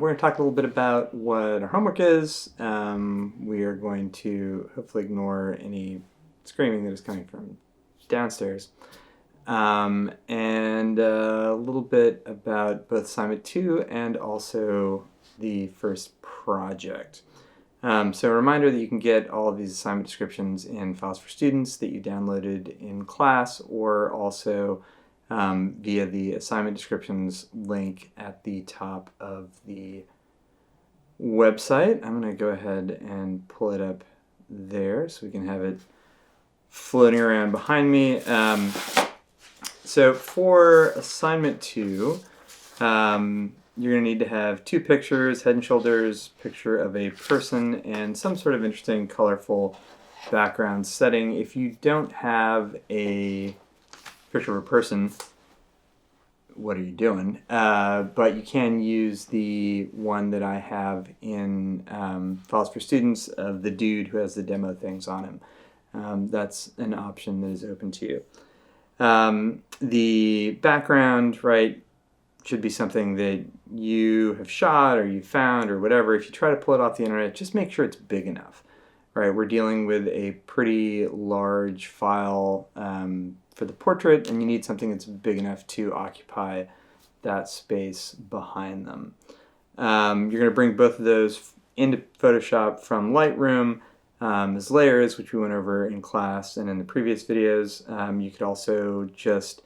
we're going to talk a little bit about what our homework is. We are going to hopefully ignore any screaming that is coming from downstairs. And a little bit about both assignment 2 and also the first project. So a reminder that you can get all of these assignment descriptions in Files for Students that you downloaded in class, or also via the assignment descriptions link at the top of the website. I'm going to go ahead and pull it up there so we can have it floating around behind me. So for assignment 2, you're going to need to have 2 pictures, head and shoulders, picture of a person, and some sort of interesting, colorful background setting. If you don't have a picture of a person, what are you doing? But you can use the one that I have in Files for Students of the dude who has the demo things on him. That's an option that is open to you. The background, right, should be something that you have shot or you found or whatever. If you try to pull it off the internet, just make sure it's big enough, right? We're dealing with a pretty large file for the portrait, and you need something that's big enough to occupy that space behind them. You're going to bring both of those into Photoshop from Lightroom as layers, which we went over in class and in the previous videos. You could also just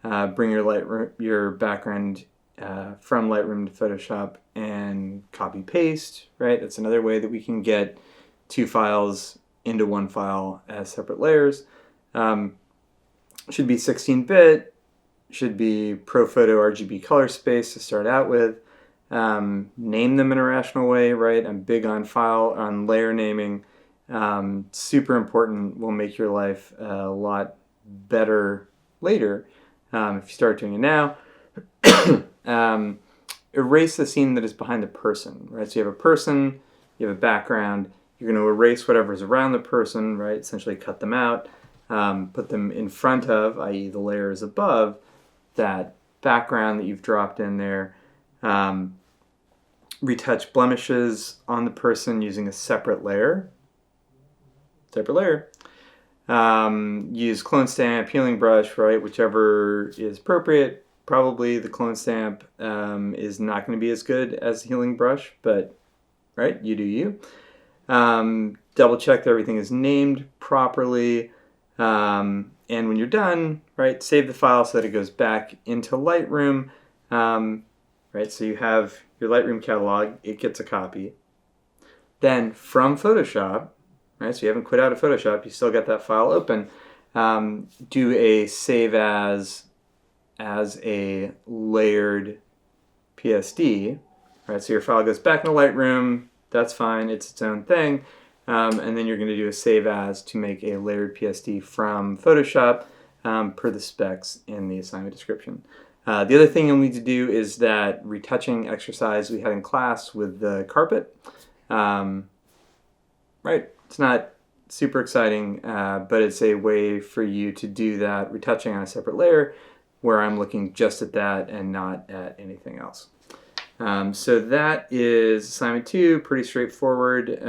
bring your background from Lightroom to Photoshop and copy paste, right? That's another way that we can get 2 files into one file as separate layers. Should be 16-bit, should be ProPhoto RGB color space to start out with. Name them in a rational way, right? I'm big on layer naming. Super important, will make your life a lot better later. If you start doing it now, erase the scene that is behind the person, right? So you have a person, you have a background, you're going to erase whatever's around the person, right? Essentially cut them out, put them in front of, i.e. the layers above, that background that you've dropped in there. Retouch blemishes on the person using a separate layer. Use clone stamp, healing brush, right? Whichever is appropriate. Probably the clone stamp is not going to be as good as the healing brush, but right, you do you. Double check that everything is named properly. And when you're done, right, save the file so that it goes back into Lightroom. Right, so you have your Lightroom catalog, it gets a copy. Then from Photoshop, right, so you haven't quit out of Photoshop, you still got that file open, do a save as a layered PSD, right, so your file goes back into Lightroom, that's fine, it's its own thing, and then you're going to do a save as to make a layered PSD from Photoshop per the specs in the assignment description. The other thing you'll need to do is that retouching exercise we had in class with the carpet. Right, it's not super exciting, but it's a way for you to do that retouching on a separate layer where I'm looking just at that and not at anything else. So that is assignment 2, pretty straightforward,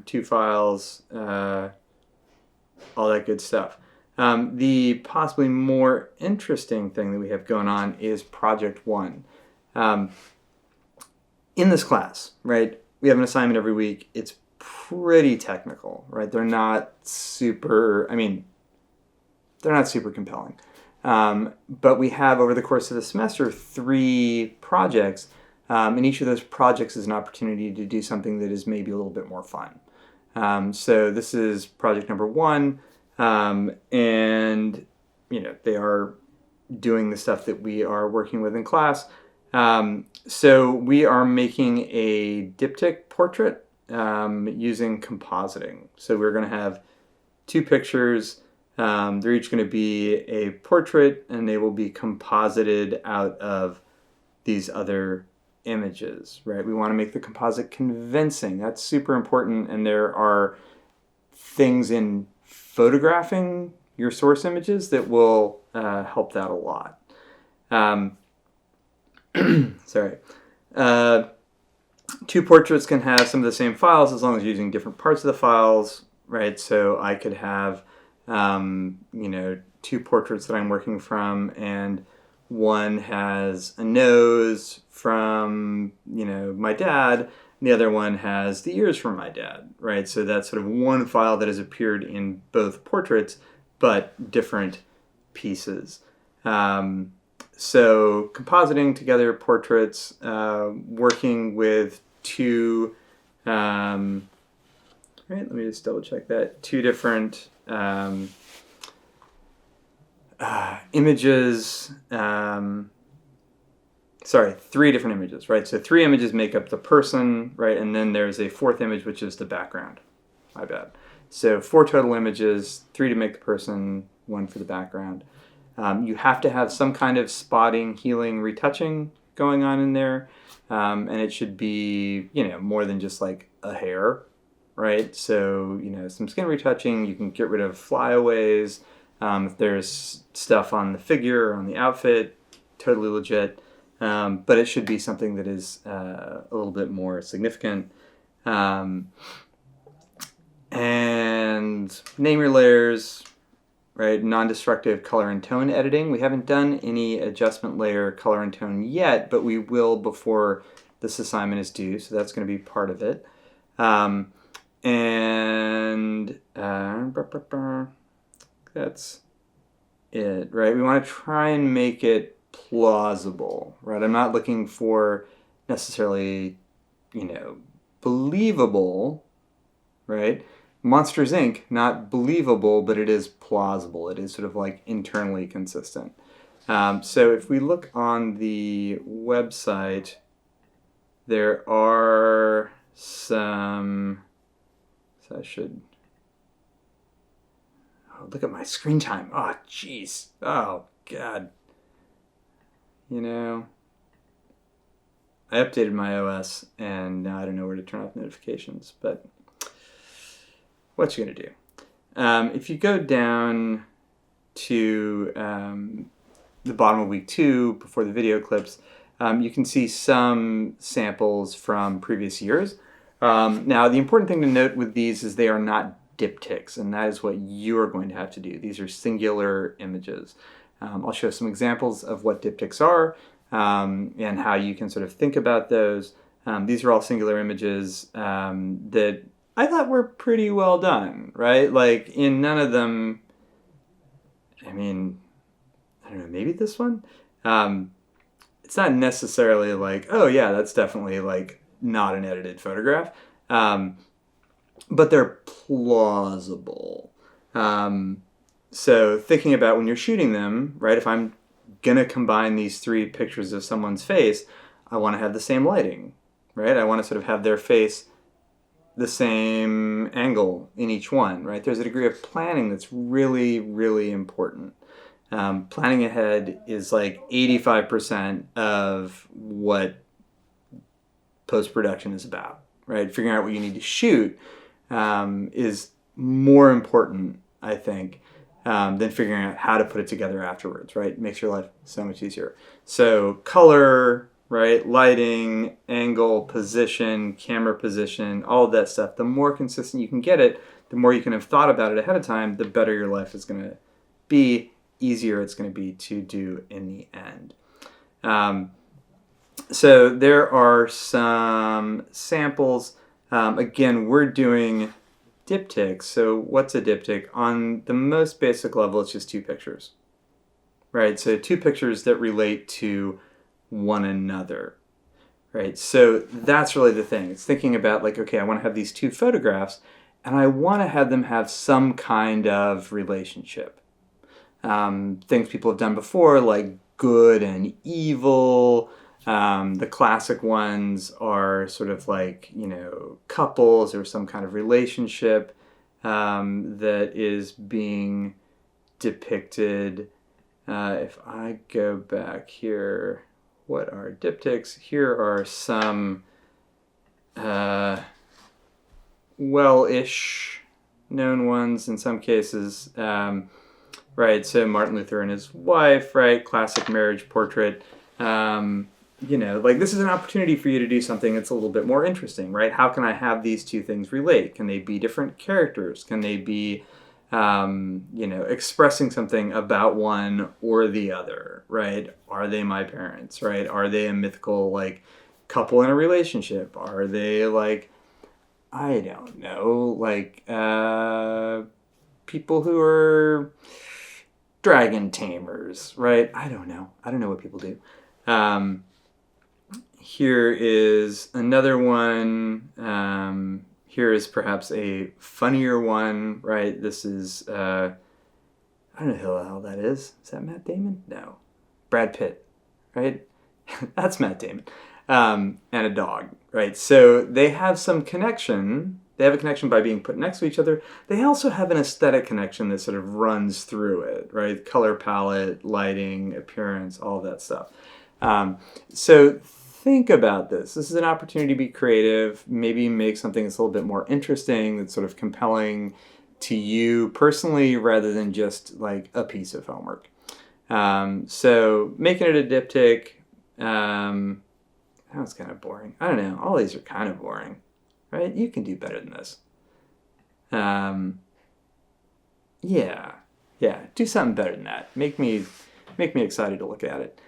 2 files, all that good stuff. The possibly more interesting thing that we have going on is project 1. In this class, right, we have an assignment every week. It's pretty technical, right? They're not super compelling. But we have, over the course of the semester, 3 projects, and each of those projects is an opportunity to do something that is maybe a little bit more fun. So this is project number 1, and they are doing the stuff that we are working with in class. So we are making a diptych portrait using compositing. So we're going to have 2 pictures. They're each going to be a portrait, and they will be composited out of these other images, right? We want to make the composite convincing. That's super important, and there are things in photographing your source images that will help that a lot. Sorry. two portraits can have some of the same files as long as you're using different parts of the files, right? So I could have, two portraits that I'm working from, and one has a nose from, my dad, and the other one has the ears from my dad, right? So that's sort of one file that has appeared in both portraits, but different pieces. So compositing together portraits, working with two, right, let me just double check that, two different images, three different images, right? So three images make up the person, right? And then there's a fourth image, which is the background. My bad. So 4 total images, 3 to make the person, 1 for the background. You have to have some kind of spotting, healing, retouching going on in there. And it should be, more than just like a hair, right? So, some skin retouching, you can get rid of flyaways. If there's stuff on the figure or on the outfit, totally legit. But it should be something that is a little bit more significant. And name your layers, right? Non-destructive color and tone editing. We haven't done any adjustment layer color and tone yet, but we will before this assignment is due, so that's going to be part of it. That's it, right? We want to try and make it plausible, right? I'm not looking for necessarily, believable, right? Monsters Inc., not believable, but it is plausible. It is sort of like internally consistent. So if we look on the website, there are some, so I should, look at my screen time. Oh, jeez. Oh, God. I updated my OS, and now I don't know where to turn off notifications, but what you going to do? If you go down to the bottom of week 2, before the video clips, you can see some samples from previous years. Now, the important thing to note with these is they are not diptychs, and that is what you are going to have to do. These are singular images. I'll show some examples of what diptychs are and how you can sort of think about those. These are all singular images that I thought were pretty well done, right? Like, in none of them, I don't know, maybe this one? It's not necessarily like, oh yeah, that's definitely like not an edited photograph. But they're plausible. So thinking about when you're shooting them, right, if I'm going to combine these 3 pictures of someone's face, I want to have the same lighting, right? I want to sort of have their face the same angle in each one, right? There's a degree of planning that's really, really important. Planning ahead is like 85% of what post-production is about, right? Figuring out what you need to shoot is more important, I think, than figuring out how to put it together afterwards, right? It makes your life so much easier. So color, right, lighting, angle, position, camera position, all of that stuff. The more consistent you can get it, the more you can have thought about it ahead of time, the better your life is going to be, easier it's going to be to do in the end. So there are some samples. Again, we're doing diptychs. So what's a diptych? On the most basic level, it's just 2 pictures, right? So 2 pictures that relate to one another, right? So that's really the thing. It's thinking about like, okay, I want to have these 2 photographs, and I want to have them have some kind of relationship. Things people have done before, like good and evil. The classic ones are sort of like, couples or some kind of relationship that is being depicted. If I go back here, what are diptychs? Here are some well-ish known ones in some cases. Right, so Martin Luther and his wife, right, classic marriage portrait. like this is an opportunity for you to do something that's a little bit more interesting, right? How can I have these two things relate? Can they be different characters? Can they be, expressing something about one or the other, right? Are they my parents, right? Are they a mythical, like, couple in a relationship? Are they, like, I don't know, like, people who are dragon tamers, right? I don't know. I don't know what people do. Here is another one. Here is perhaps a funnier one, right? This is, I don't know who the hell that is. Is that Matt Damon? No. Brad Pitt, right? That's Matt Damon. And a dog, right? So they have some connection. They have a connection by being put next to each other. They also have an aesthetic connection that sort of runs through it, right? Color palette, lighting, appearance, all of that stuff. So think about this. This is an opportunity to be creative, maybe make something that's a little bit more interesting, that's sort of compelling to you personally rather than just like a piece of homework. So making it a diptych, that was kind of boring. I don't know. All these are kind of boring, right? You can do better than this. Yeah, do something better than that. Make me excited to look at it.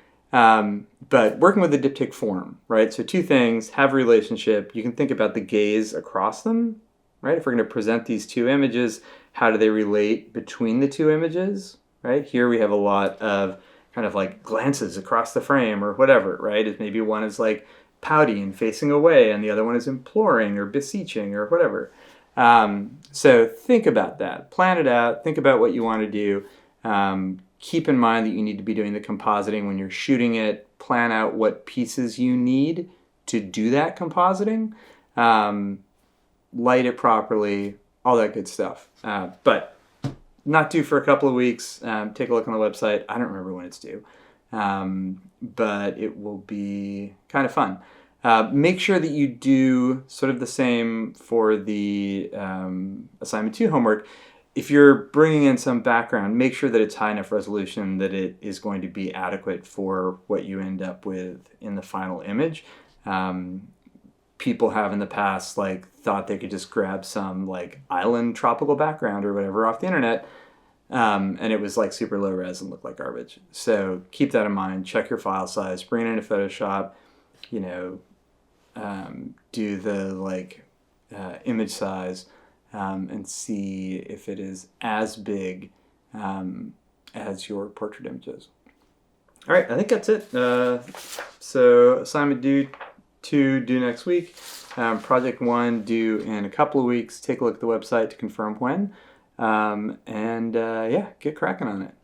But working with the diptych form, right? So two things, have a relationship. You can think about the gaze across them, right? If we're going to present these two images, how do they relate between the two images, right? Here we have a lot of kind of like glances across the frame or whatever, right? If maybe one is like pouty and facing away and the other one is imploring or beseeching or whatever. So think about that. Plan it out. Think about what you want to do. Keep in mind that you need to be doing the compositing when you're shooting it. Plan out what pieces you need to do that compositing. Light it properly, all that good stuff. But not due for a couple of weeks. Take a look on the website. I don't remember when it's due. But it will be kind of fun. Make sure that you do sort of the same for the assignment 2 homework. If you're bringing in some background, make sure that it's high enough resolution that it is going to be adequate for what you end up with in the final image. People have in the past like thought they could just grab some like island tropical background or whatever off the internet, and it was like super low res and looked like garbage. So keep that in mind. Check your file size. Bring it into Photoshop. Do the like image size. And see if it is as big as your portrait image is. All right, I think that's it. So assignment 2 due next week. Project 1 due in a couple of weeks. Take a look at the website to confirm when. Get cracking on it.